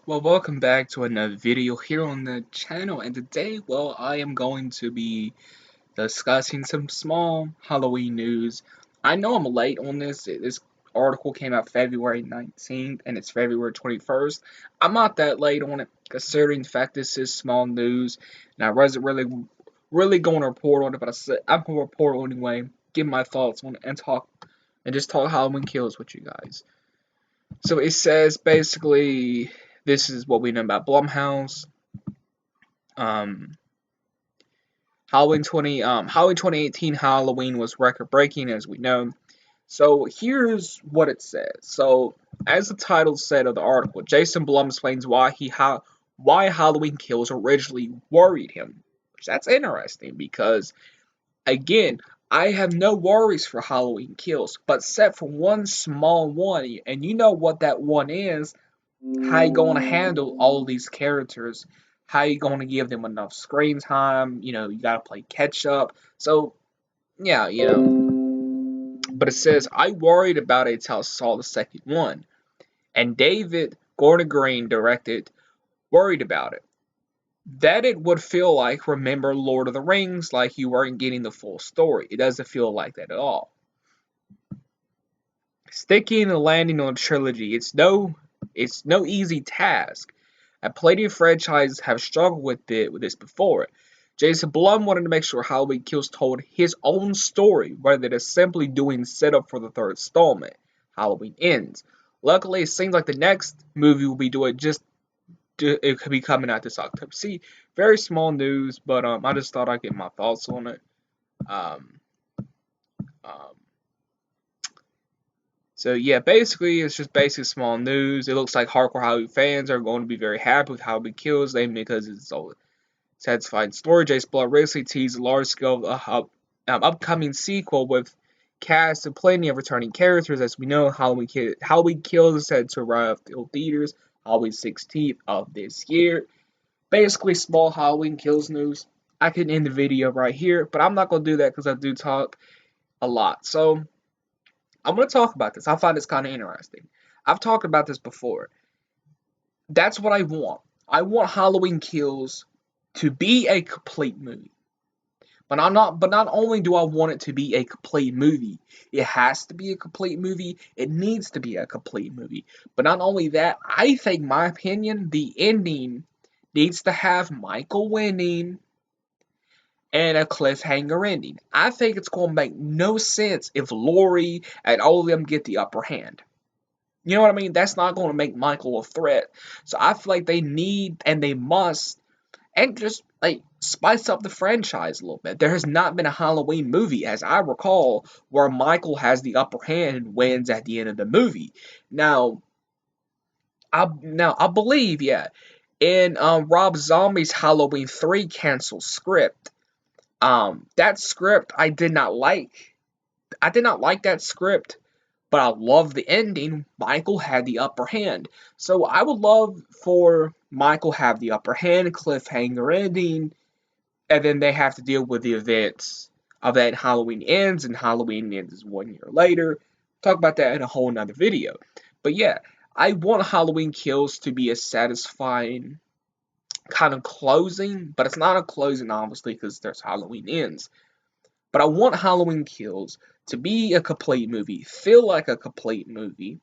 Well, welcome back to another video here on the channel, and today, I am going to be discussing some small Halloween news. I know I'm late on this. This article came out February 19th, and it's February 21st. I'm not that late on it, considering the fact this is small news, and I wasn't really going to report on it, but I said I'm going to report anyway, give my thoughts on it, and just talk Halloween Kills with you guys. So it says basically this is what we know about Blumhouse. Um, Halloween 2018 Halloween was record breaking, as we know. So here's what it says. So as the title said of the article, Jason Blum explains why Halloween Kills originally worried him. Which that's interesting because again, I have no worries for Halloween Kills, but except for one small one, and you know what that one is. How you gonna handle all these characters? How you gonna give them enough screen time? You gotta play catch up. So yeah, But it says I worried about it till I saw the second one, and David Gordon Green directed. Worried about it. That it would feel like remember Lord of the Rings, like you weren't getting the full story. It doesn't feel like that at all. Sticking and landing on a trilogy, it's no easy task. And plenty of franchises have struggled with this before. Jason Blum wanted to make sure Halloween Kills told his own story rather than simply doing setup for the third installment, Halloween Ends. Luckily, it seems like the next movie will be doing it could be coming out this October. See, very small news, but I just thought I'd get my thoughts on it. Um, um, So yeah, basically it's just basic small news. It looks like hardcore Halloween fans are going to be very happy with Halloween Kills, namely because it's a satisfying story. Jason Blum recently teased a large-scale upcoming sequel with cast and plenty of returning characters. As we know, Halloween Kills is set to arrive to theaters Halloween 16th of this year. Basically, small Halloween Kills news. I can end the video right here, but I'm not going to do that because I do talk a lot. So I'm going to talk about this. I find this kind of interesting. I've talked about this before. That's what I want. I want Halloween Kills to be a complete movie. But not only do I want it to be a complete movie, it has to be a complete movie. It needs to be a complete movie. But not only that, I think my opinion, the ending needs to have Michael winning and a cliffhanger ending. I think it's going to make no sense if Laurie and all of them get the upper hand. You know what I mean? That's not going to make Michael a threat. So I feel like they need and they must and just like spice up the franchise a little bit. There has not been a Halloween movie, as I recall, where Michael has the upper hand and wins at the end of the movie. Now, I believe, yeah, in Rob Zombie's Halloween 3 canceled script. That script I did not like. I did not like that script, but I love the ending. Michael had the upper hand. So I would love for Michael have the upper hand, cliffhanger ending, and then they have to deal with the events of that Halloween Ends, and Halloween Ends 1 year later. Talk about that in a whole nother video. But yeah, I want Halloween Kills to be a satisfying kind of closing, but it's not a closing obviously because there's Halloween Ends. But I want Halloween Kills to be a complete movie, feel like a complete movie,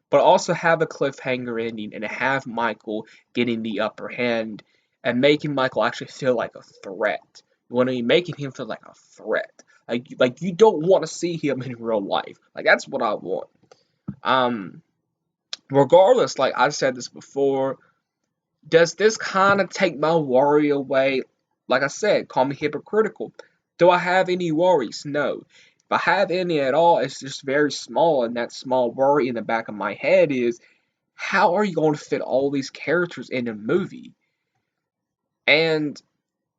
but also have a cliffhanger ending and have Michael getting the upper hand and making Michael actually feel like a threat. You want to be making him feel like a threat. Like you don't want to see him in real life. Like that's what I want. Um, Regardless, like I said this before, does this kind of take my worry away? Like I said, call me hypocritical. Do I have any worries? No. If I have any at all, it's just very small, and that small worry in the back of my head is how are you going to fit all these characters in a movie? And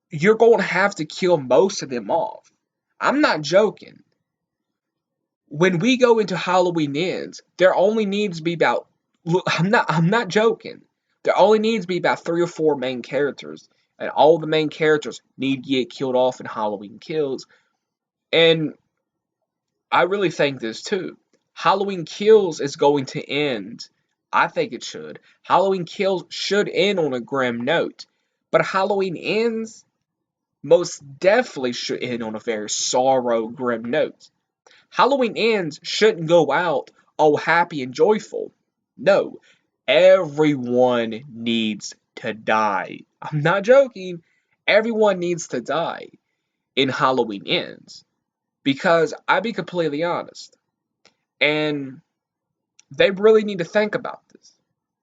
you're going to have to kill most of them off. I'm not joking. When we go into Halloween Ends, there only needs to be about I'm not joking. There only needs to be about 3 or 4 main characters, and all the main characters need to get killed off in Halloween Kills. And I really think this too. Halloween Kills is going to end I think it should. Halloween Kills should end on a grim note. But Halloween Ends most definitely should end on a very sorrow, grim note. Halloween Ends shouldn't go out all happy and joyful. No, everyone needs to die. I'm not joking. Everyone needs to die in Halloween Ends. Because I'll be completely honest. And they really need to think about this.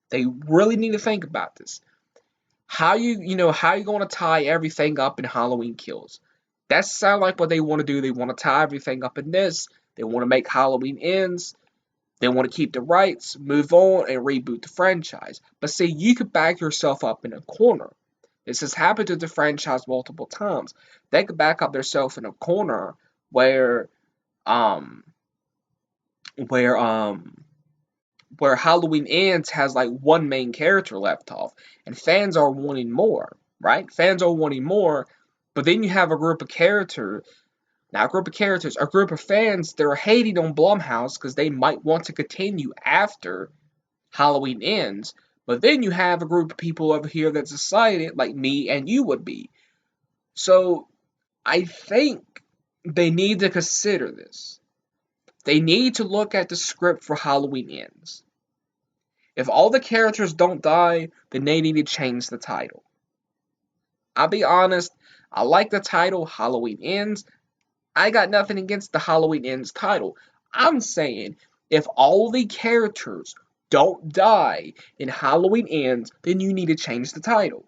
They really need to think about this. How how you going to tie everything up in Halloween Kills? That sounds like what they want to do. They want to tie everything up in this. They want to make Halloween Ends. They want to keep the rights, move on, and reboot the franchise. But see, you could back yourself up in a corner. This has happened to the franchise multiple times. They could back up themselves in a corner where um where um where Halloween Ends has like one main character left off, and fans are wanting more, right? Fans are wanting more, but then you have a group of characters, not a group of characters, a group of fans that are hating on Blumhouse because they might want to continue after Halloween Ends, but then you have a group of people over here that's decided, like me and you would be. So I think they need to consider this. They need to look at the script for Halloween Ends. If all the characters don't die, then they need to change the title. I'll be honest, I like the title Halloween Ends. I got nothing against the Halloween Ends title. I'm saying if all the characters don't die in Halloween Ends, then you need to change the title.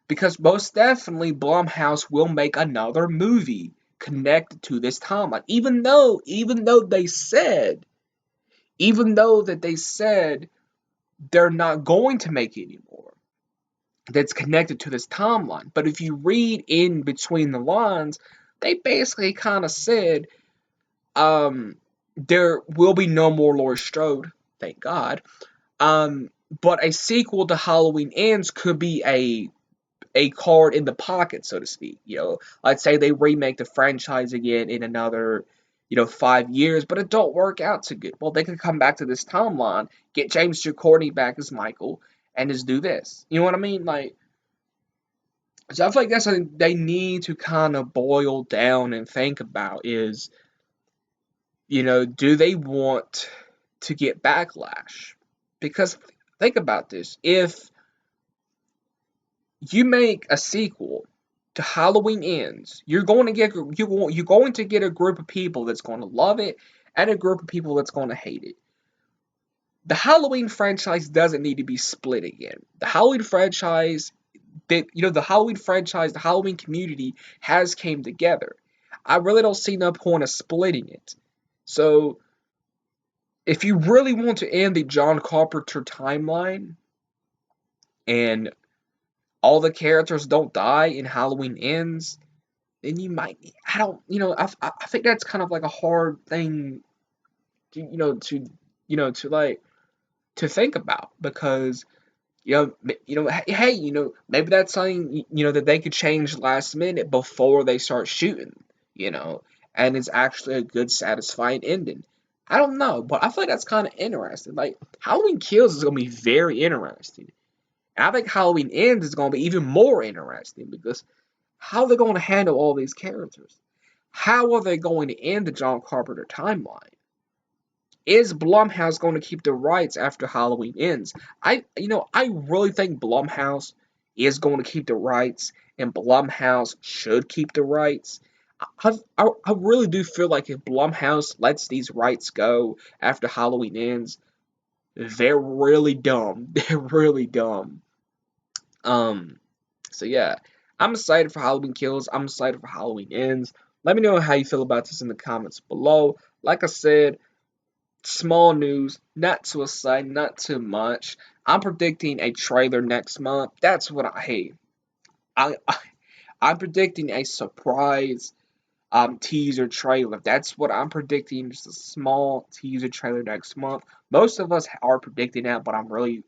Because most definitely Blumhouse will make another movie connected to this timeline. Even though that they said they're not going to make it anymore that's connected to this timeline. But if you read in between the lines, they basically kind of said there will be no more Laurie Strode, thank God. But a sequel to Halloween Ends could be a card in the pocket, so to speak. Let's say they remake the franchise again in another 5 years, but it don't work out too good. Well, they could come back to this timeline, get James Courtney back as Michael, and just do this. You know what I mean? So I feel like that's something they need to kind of boil down and think about is, do they want to get backlash? Because think about this. If you make a sequel to Halloween Ends, you're going to get a group of people that's going to love it and a group of people that's going to hate it. The Halloween franchise doesn't need to be split again. The Halloween franchise, the Halloween community has came together. I really don't see no point of splitting it. So, if you really want to end the John Carpenter timeline and all the characters don't die in Halloween Ends, then you might. I don't. I think that's kind of like a hard thing, to think about because hey, maybe that's something that they could change last minute before they start shooting, you know, and it's actually a good, satisfying ending. I don't know, but I feel like that's kind of interesting. Like Halloween Kills is gonna be very interesting, and I think Halloween Ends is gonna be even more interesting because how are they going to handle all these characters? How are they going to end the John Carpenter timeline? Is Blumhouse going to keep the rights after Halloween Ends? I really think Blumhouse is going to keep the rights, and Blumhouse should keep the rights. I really do feel like if Blumhouse lets these rights go after Halloween Ends, they're really dumb. They're really dumb. Um, so yeah, I'm excited for Halloween Kills. I'm excited for Halloween Ends. Let me know how you feel about this in the comments below. Like I said, small news, not too exciting, not too much. I'm predicting a trailer next month. That's what I hate. I'm predicting a surprise teaser trailer. That's what I'm predicting. Just a small teaser trailer next month. Most of us are predicting that, but I'm really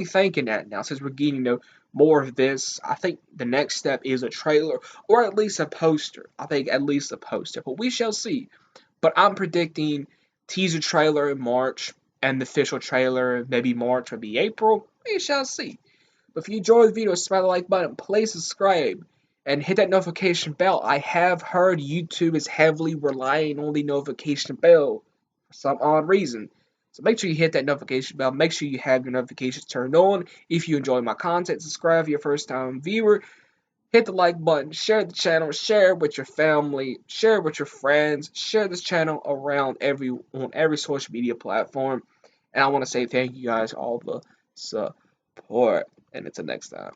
thinking that now since we're getting more of this. I think the next step is a trailer or at least a poster. I think at least a poster, but we shall see. But I'm predicting teaser trailer in March, and the official trailer, maybe March, maybe April. We shall see. But if you enjoyed the video, smash the like button, please subscribe, and hit that notification bell. I have heard YouTube is heavily relying on the notification bell for some odd reason. So make sure you hit that notification bell. Make sure you have your notifications turned on. If you enjoy my content, subscribe if you're a first time viewer. Hit the like button, share the channel, share it with your family, share it with your friends, share this channel around on every social media platform. And I want to say thank you guys all the support. And until next time.